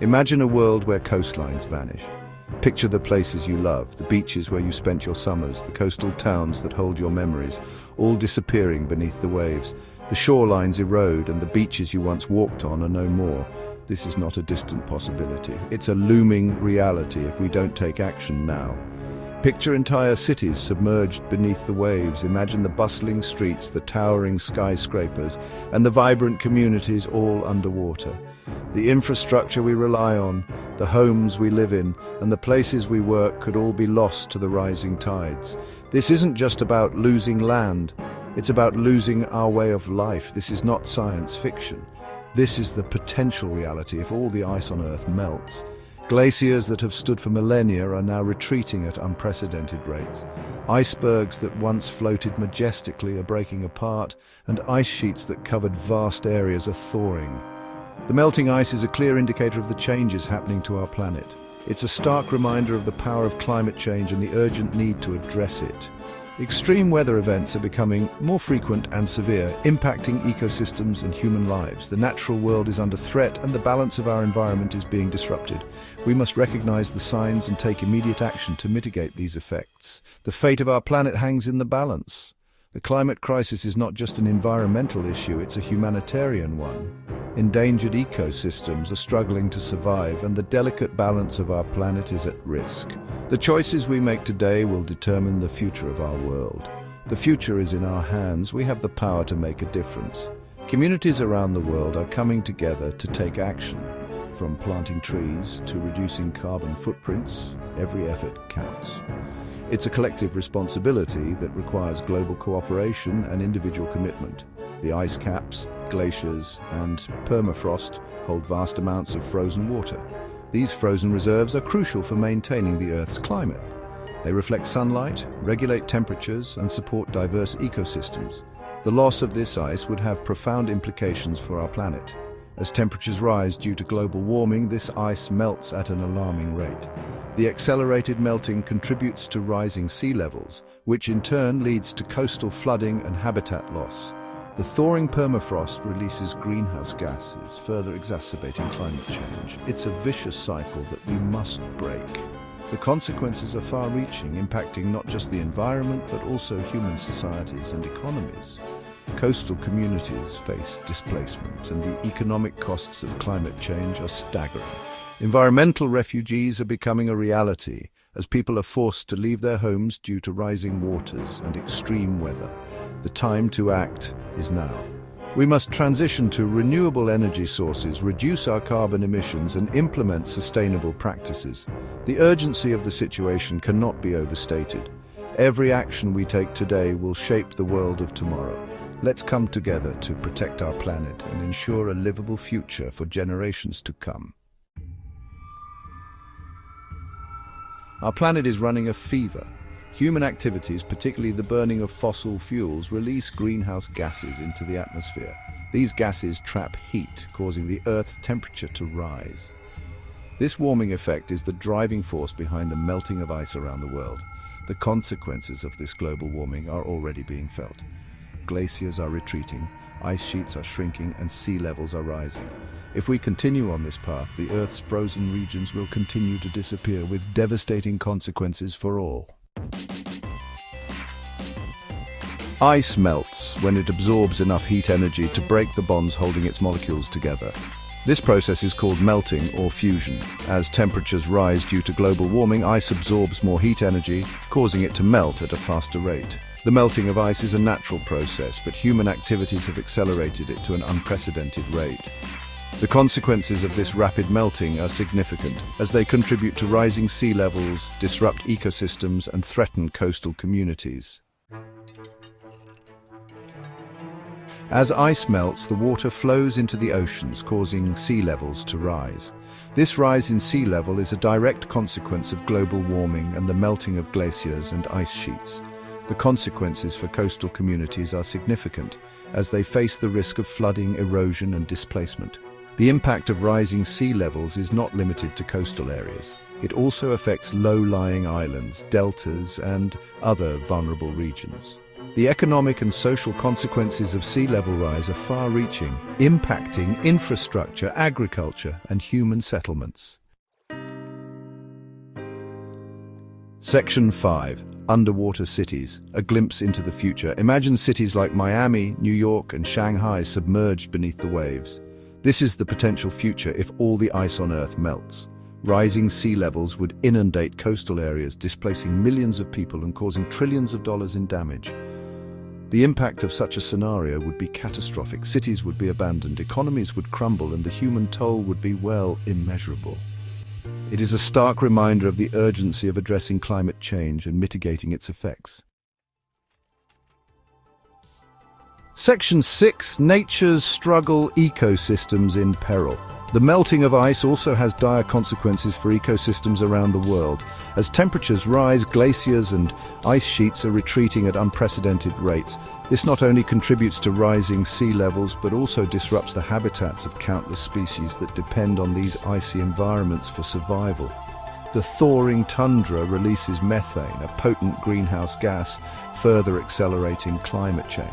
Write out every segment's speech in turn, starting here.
Imagine a world where coastlines vanish. Picture the places you love, the beaches where you spent your summers, the coastal towns that hold your memories, all disappearing beneath the waves. The shorelines erode and the beaches you once walked on are no more. This is not a distant possibility. It's a looming reality if we don't take action now. Picture entire cities submerged beneath the waves. Imagine the bustling streets, the towering skyscrapers, and the vibrant communities all underwater. The infrastructure we rely on, the homes we live in, and the places we work could all be lost to the rising tides. This isn't just about losing land. It's about losing our way of life. This is not science fiction. This is the potential reality if all the ice on Earth melts. Glaciers that have stood for millennia are now retreating at unprecedented rates. Icebergs that once floated majestically are breaking apart, and ice sheets that covered vast areas are thawing. The melting ice is a clear indicator of the changes happening to our planet. It's a stark reminder of the power of climate change and the urgent need to address it. Extreme weather events are becoming more frequent and severe, impacting ecosystems and human lives. The natural world is under threat and the balance of our environment is being disrupted. We must recognize the signs and take immediate action to mitigate these effects. The fate of our planet hangs in the balance. The climate crisis is not just an environmental issue, it's a humanitarian one. Endangered ecosystems are struggling to survive, and the delicate balance of our planet is at risk. The choices we make today will determine the future of our world. The future is in our hands. We have the power to make a difference. Communities around the world are coming together to take action. From planting trees to reducing carbon footprints, every effort counts. It's a collective responsibility that requires global cooperation and individual commitment. The ice caps, glaciers, and permafrost hold vast amounts of frozen water. These frozen reserves are crucial for maintaining the Earth's climate. They reflect sunlight, regulate temperatures, and support diverse ecosystems. The loss of this ice would have profound implications for our planet. As temperatures rise due to global warming, this ice melts at an alarming rate. The accelerated melting contributes to rising sea levels, which in turn leads to coastal flooding and habitat loss. The thawing permafrost releases greenhouse gases, further exacerbating climate change. It's a vicious cycle that we must break. The consequences are far-reaching, impacting not just the environment, but also human societies and economies. Coastal communities face displacement, and the economic costs of climate change are staggering. Environmental refugees are becoming a reality as people are forced to leave their homes due to rising waters and extreme weather. The time to act is now. We must transition to renewable energy sources, reduce our carbon emissions, and implement sustainable practices. The urgency of the situation cannot be overstated. Every action we take today will shape the world of tomorrow. Let's come together to protect our planet and ensure a livable future for generations to come. Our planet is running a fever. Human activities, particularly the burning of fossil fuels, release greenhouse gases into the atmosphere. These gases trap heat, causing the Earth's temperature to rise. This warming effect is the driving force behind the melting of ice around the world. The consequences of this global warming are already being felt. Glaciers are retreating, ice sheets are shrinking, and sea levels are rising. If we continue on this path, the Earth's frozen regions will continue to disappear with devastating consequences for all. Ice melts when it absorbs enough heat energy to break the bonds holding its molecules together. This process is called melting or fusion. As temperatures rise due to global warming, ice absorbs more heat energy, causing it to melt at a faster rate. The melting of ice is a natural process, but human activities have accelerated it to an unprecedented rate. The consequences of this rapid melting are significant, as they contribute to rising sea levels, disrupt ecosystems, and threaten coastal communities. As ice melts, the water flows into the oceans, causing sea levels to rise. This rise in sea level is a direct consequence of global warming and the melting of glaciers and ice sheets. The consequences for coastal communities are significant, as they face the risk of flooding, erosion, and displacement. The impact of rising sea levels is not limited to coastal areas. It also affects low-lying islands, deltas, and other vulnerable regions. The economic and social consequences of sea level rise are far-reaching, impacting infrastructure, agriculture, and human settlements. Section 5. Underwater cities. A glimpse into the future. Imagine cities like Miami, New York, and Shanghai submerged beneath the waves. This is the potential future if all the ice on Earth melts. Rising sea levels would inundate coastal areas, displacing millions of people and causing trillions of dollars in damage. The impact of such a scenario would be catastrophic. Cities would be abandoned, economies would crumble, and the human toll would be, well, immeasurable. It is a stark reminder of the urgency of addressing climate change and mitigating its effects. Section 6. Nature's struggle, ecosystems in peril. The melting of ice also has dire consequences for ecosystems around the world. As temperatures rise, glaciers and ice sheets are retreating at unprecedented rates. This not only contributes to rising sea levels, but also disrupts the habitats of countless species that depend on these icy environments for survival. The thawing tundra releases methane, a potent greenhouse gas, further accelerating climate change.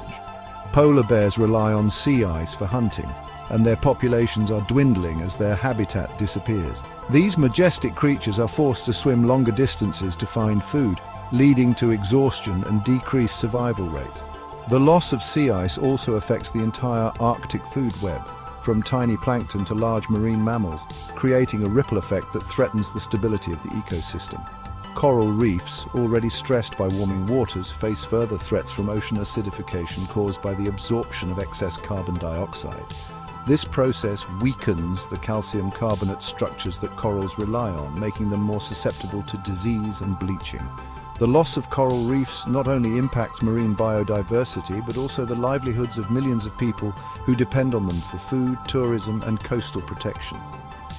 Polar bears rely on sea ice for hunting, and their populations are dwindling as their habitat disappears. These majestic creatures are forced to swim longer distances to find food, leading to exhaustion and decreased survival rates. The loss of sea ice also affects the entire Arctic food web, from tiny plankton to large marine mammals, creating a ripple effect that threatens the stability of the ecosystem. Coral reefs, already stressed by warming waters, face further threats from ocean acidification caused by the absorption of excess carbon dioxide. This process weakens the calcium carbonate structures that corals rely on, making them more susceptible to disease and bleaching. The loss of coral reefs not only impacts marine biodiversity, but also the livelihoods of millions of people who depend on them for food, tourism, and coastal protection.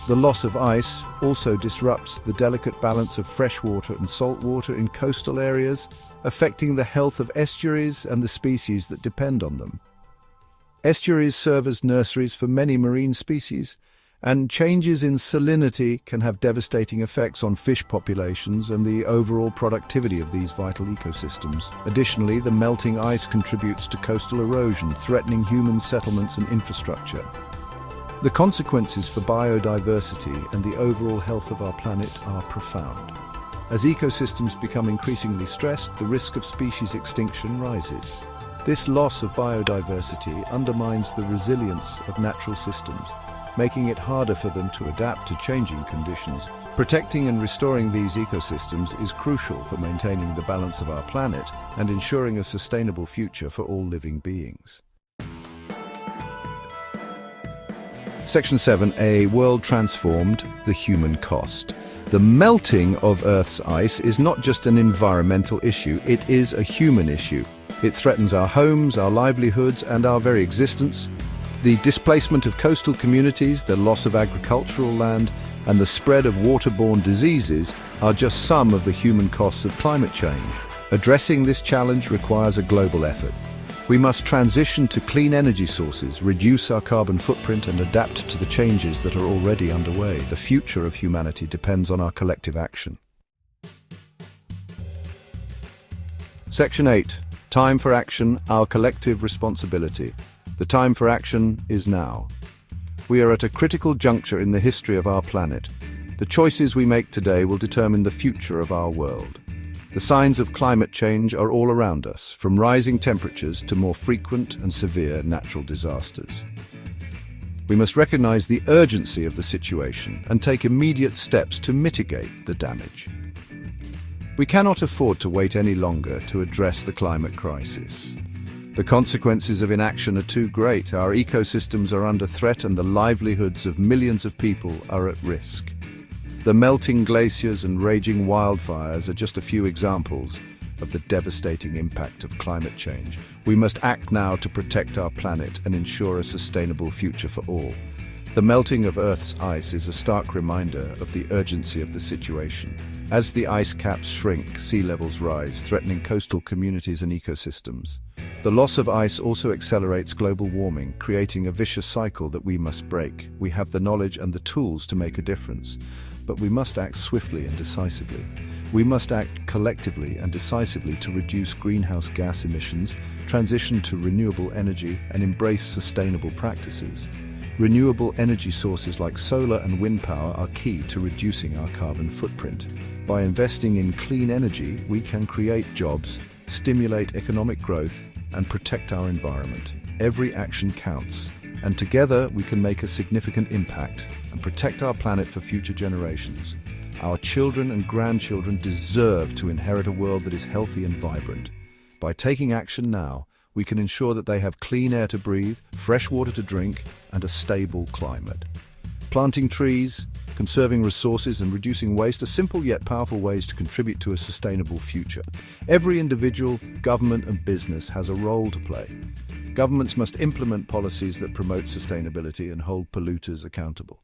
The loss of ice also disrupts the delicate balance of freshwater and saltwater in coastal areas, affecting the health of estuaries and the species that depend on them. Estuaries serve as nurseries for many marine species, and changes in salinity can have devastating effects on fish populations and the overall productivity of these vital ecosystems. Additionally, the melting ice contributes to coastal erosion, threatening human settlements and infrastructure. The consequences for biodiversity and the overall health of our planet are profound. As ecosystems become increasingly stressed, the risk of species extinction rises. This loss of biodiversity undermines the resilience of natural systems, making it harder for them to adapt to changing conditions. Protecting and restoring these ecosystems is crucial for maintaining the balance of our planet and ensuring a sustainable future for all living beings. Section 7. A world transformed, the human cost. The melting of Earth's ice is not just an environmental issue, it is a human issue. It threatens our homes, our livelihoods, and our very existence. The displacement of coastal communities, the loss of agricultural land, and the spread of waterborne diseases are just some of the human costs of climate change. Addressing this challenge requires a global effort. We must transition to clean energy sources, reduce our carbon footprint, and adapt to the changes that are already underway. The future of humanity depends on our collective action. Section 8. Time for action, our collective responsibility. The time for action is now. We are at a critical juncture in the history of our planet. The choices we make today will determine the future of our world. The signs of climate change are all around us, from rising temperatures to more frequent and severe natural disasters. We must recognize the urgency of the situation and take immediate steps to mitigate the damage. We cannot afford to wait any longer to address the climate crisis. The consequences of inaction are too great. Our ecosystems are under threat and the livelihoods of millions of people are at risk. The melting glaciers and raging wildfires are just a few examples of the devastating impact of climate change. We must act now to protect our planet and ensure a sustainable future for all. The melting of Earth's ice is a stark reminder of the urgency of the situation. As the ice caps shrink, sea levels rise, threatening coastal communities and ecosystems. The loss of ice also accelerates global warming, creating a vicious cycle that we must break. We have the knowledge and the tools to make a difference, but we must act swiftly and decisively. We must act collectively and decisively to reduce greenhouse gas emissions, transition to renewable energy, and embrace sustainable practices. Renewable energy sources like solar and wind power are key to reducing our carbon footprint. By investing in clean energy, we can create jobs, stimulate economic growth, and protect our environment. Every action counts, and together we can make a significant impact and protect our planet for future generations. Our children and grandchildren deserve to inherit a world that is healthy and vibrant. By taking action now, we can ensure that they have clean air to breathe, fresh water to drink, and a stable climate. Planting trees, conserving resources, and reducing waste are simple yet powerful ways to contribute to a sustainable future. Every individual, government, and business has a role to play. Governments must implement policies that promote sustainability and hold polluters accountable.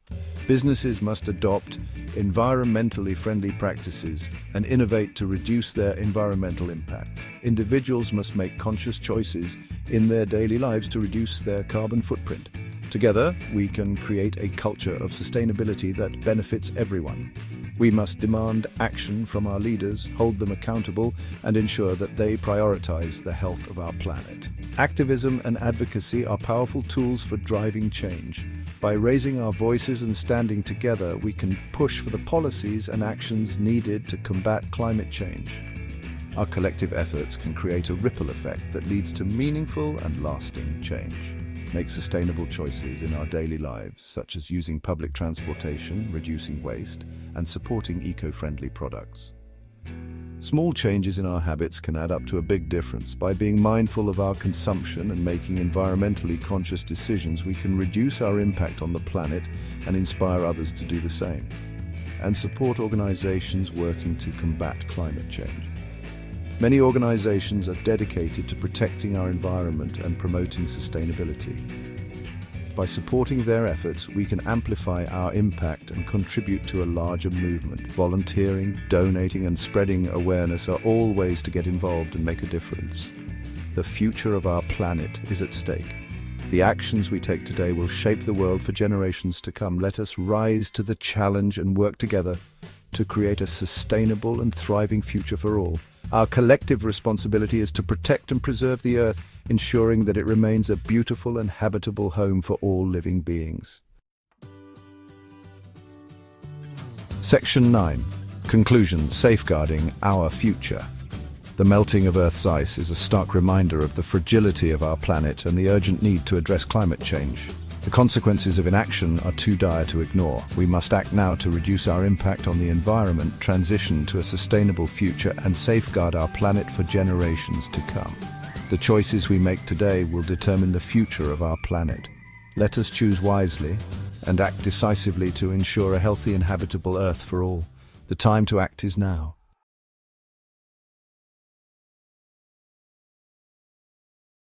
Businesses must adopt environmentally friendly practices and innovate to reduce their environmental impact. Individuals must make conscious choices in their daily lives to reduce their carbon footprint. Together, we can create a culture of sustainability that benefits everyone. We must demand action from our leaders, hold them accountable, and ensure that they prioritize the health of our planet. Activism and advocacy are powerful tools for driving change. By raising our voices and standing together, we can push for the policies and actions needed to combat climate change. Our collective efforts can create a ripple effect that leads to meaningful and lasting change. Make sustainable choices in our daily lives, such as using public transportation, reducing waste, and supporting eco-friendly products. Small changes in our habits can add up to a big difference. By being mindful of our consumption and making environmentally conscious decisions, we can reduce our impact on the planet and inspire others to do the same, and support organizations working to combat climate change. Many organizations are dedicated to protecting our environment and promoting sustainability. By supporting their efforts, we can amplify our impact and contribute to a larger movement. Volunteering, donating, and spreading awareness are all ways to get involved and make a difference. The future of our planet is at stake. The actions we take today will shape the world for generations to come. Let us rise to the challenge and work together to create a sustainable and thriving future for all. Our collective responsibility is to protect and preserve the Earth, ensuring that it remains a beautiful and habitable home for all living beings. Section 9. Conclusion: Safeguarding our future. The melting of Earth's ice is a stark reminder of the fragility of our planet and the urgent need to address climate change. The consequences of inaction are too dire to ignore. We must act now to reduce our impact on the environment, transition to a sustainable future, and safeguard our planet for generations to come. The choices we make today will determine the future of our planet. Let us choose wisely and act decisively to ensure a healthy and habitable Earth for all. The time to act is now.